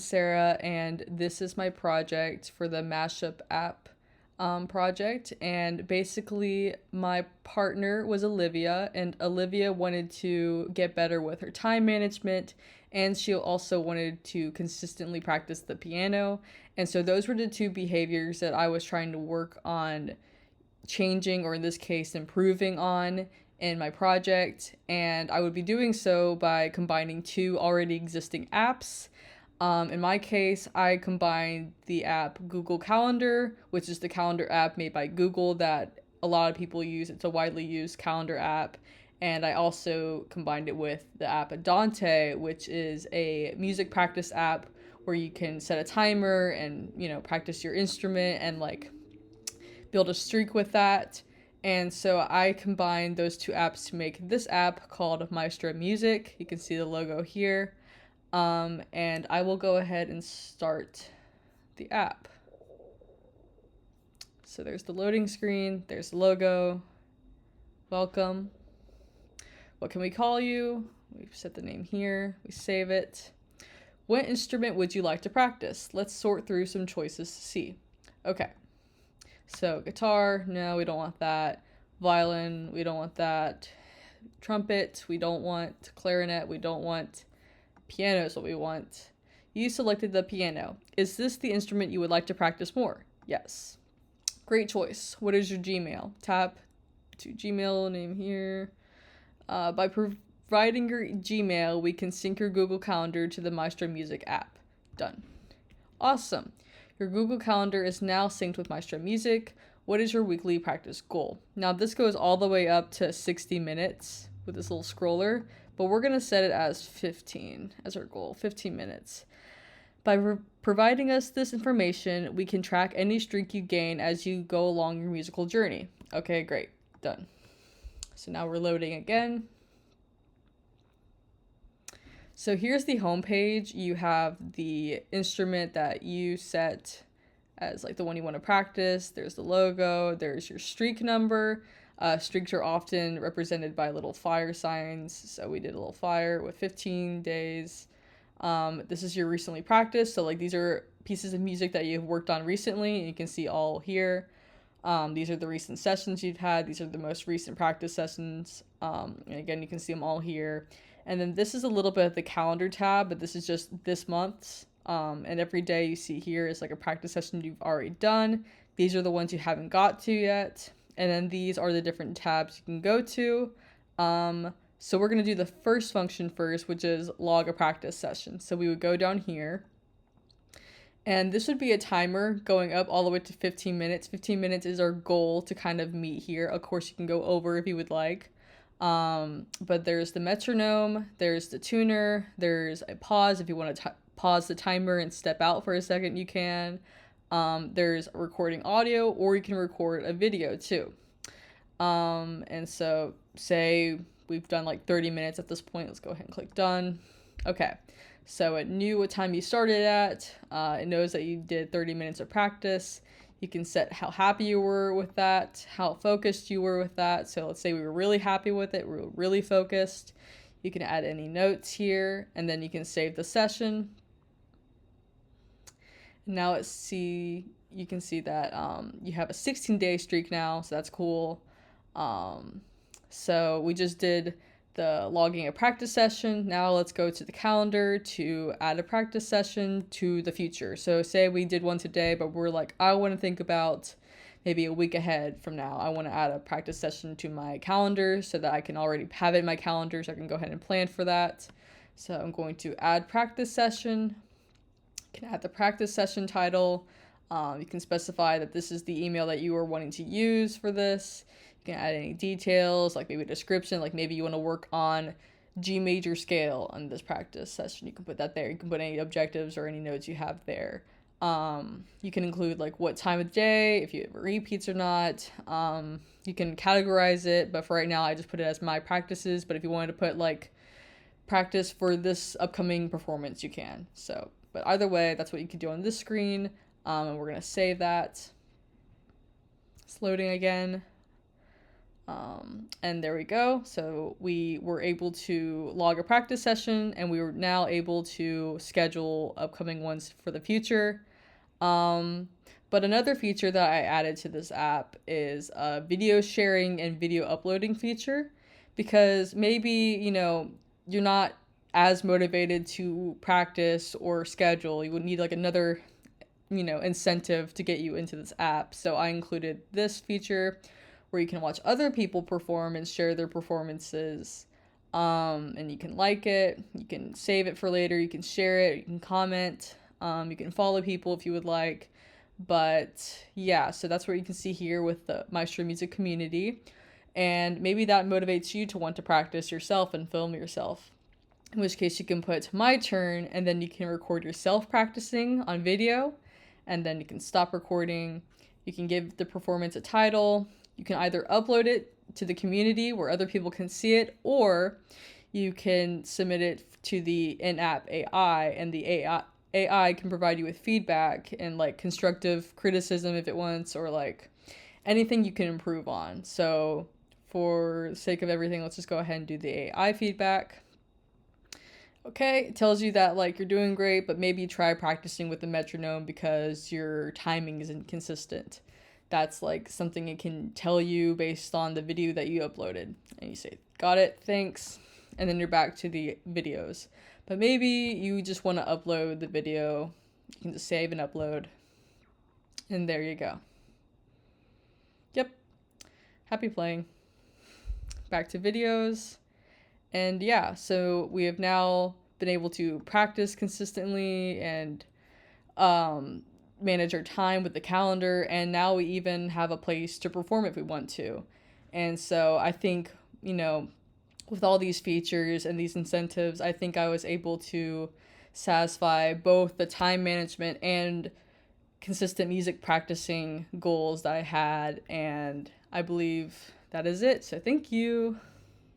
Sarah, and this is my project for the Mashup app project. And basically, my partner was Olivia, and Olivia wanted to get better with her time management, and she also wanted to consistently practice the piano. And so, those were the two behaviors that I was trying to work on changing, or in this case, improving on in my project. And I would be doing so by combining two already existing apps. In my case, I combined the app Google Calendar, which is the calendar app made by Google that a lot of people use. It's a widely used calendar app. And I also combined it with the app Dante, which is a music practice app where you can set a timer and, practice your instrument and like build a streak with that. And so I combined those two apps to make this app called Maestro Music. You can see the logo here. And I will go ahead and start the app. So there's the loading screen, there's the logo. Welcome. What can we call you? We've set the name here, we save it. What instrument would you like to practice? Let's sort through some choices to see. Okay, so guitar, no, we don't want that. Violin, we don't want that. Trumpet, we don't want. Clarinet, we don't want. Piano is what we want. You selected the piano. Is this the instrument you would like to practice more? Yes. Great choice. What is your Gmail? Tap to Gmail, name here. By providing your Gmail, we can sync your Google Calendar to the Maestro Music app. Done. Awesome. Your Google Calendar is now synced with Maestro Music. What is your weekly practice goal? Now this goes all the way up to 60 minutes with this little scroller, but we're going to set it as 15 as our goal, 15 minutes. By providing us this information, we can track any streak you gain as you go along your musical journey. Okay, great. Done. So now we're loading again. So here's the home page. You have the instrument that you set as like the one you want to practice. There's the logo. There's your streak number. Streaks are often represented by little fire signs. So we did a little fire with 15 days. This is your recently practiced. So like these are pieces of music that you've worked on recently. And you can see all here. These are the recent sessions you've had. These are the most recent practice sessions. And again, you can see them all here. And then this is a little bit of the calendar tab, but this is just this month's. And every day you see here is like a practice session you've already done. These are the ones you haven't got to yet. And then these are the different tabs you can go to. So we're going to do the first function first, which is log a practice session. So we would go down here. And this would be a timer going up all the way to 15 minutes. 15 minutes is our goal to kind of meet here. Of course, you can go over if you would like. But there's the metronome, there's the tuner, there's a pause if you want to pause the timer and step out for a second, you can. There's recording audio, or you can record a video too. And so say we've done like 30 minutes at this point. Let's go ahead and click done. Okay. So it knew what time you started at. It knows that you did 30 minutes of practice. You can set how happy you were with that, how focused you were with that. So let's say we were really happy with it, we were really focused. You can add any notes here, and then you can save the session. Now you can see that you have a 16-day streak now, so that's cool. So we just did the logging a practice session. Now let's go to the calendar to add a practice session to the future. So say we did one today, but we're like, I want to think about maybe a week ahead from now. I want to add a practice session to my calendar so that I can already have it in my calendar, so I can go ahead and plan for that. So I'm going to add practice session. You can add the practice session title. You can specify that this is the email that you are wanting to use for this. You can add any details, like maybe a description, like maybe you want to work on G major scale on this practice session. You can put that there. You can put any objectives or any notes you have there. You can include like what time of day, if you have repeats or not. You can categorize it, but for right now I just put it as my practices. But if you wanted to put like practice for this upcoming performance, you can. So, but either way, that's what you can do on this screen. And we're going to save that. It's loading again. And there we go. So we were able to log a practice session, and we were now able to schedule upcoming ones for the future. But another feature that I added to this app is a video sharing and video uploading feature, because maybe, you're not as motivated to practice or schedule. You would need like another, incentive to get you into this app. So I included this feature where you can watch other people perform and share their performances. And you can like it, you can save it for later, you can share it, you can comment, you can follow people if you would like. But yeah, so that's what you can see here with the Maestro Music community. And maybe that motivates you to want to practice yourself and film yourself. In which case you can put my turn, and then you can record yourself practicing on video, and then you can stop recording. You can give the performance a title. You can either upload it to the community where other people can see it, or you can submit it to the in-app AI, and the AI can provide you with feedback and like constructive criticism if it wants, or like anything you can improve on. So for the sake of everything, let's just go ahead and do the AI feedback. Okay, it tells you that like you're doing great, but maybe try practicing with the metronome because your timing isn't consistent. That's like something it can tell you based on the video that you uploaded. And you say, got it, thanks. And then you're back to the videos. But maybe you just want to upload the video. You can just save and upload. And there you go. Yep. Happy playing. Back to videos. And yeah, so we have now been able to practice consistently and manage our time with the calendar. And now we even have a place to perform if we want to. And so I think, with all these features and these incentives, I think I was able to satisfy both the time management and consistent music practicing goals that I had. And I believe that is it. So thank you.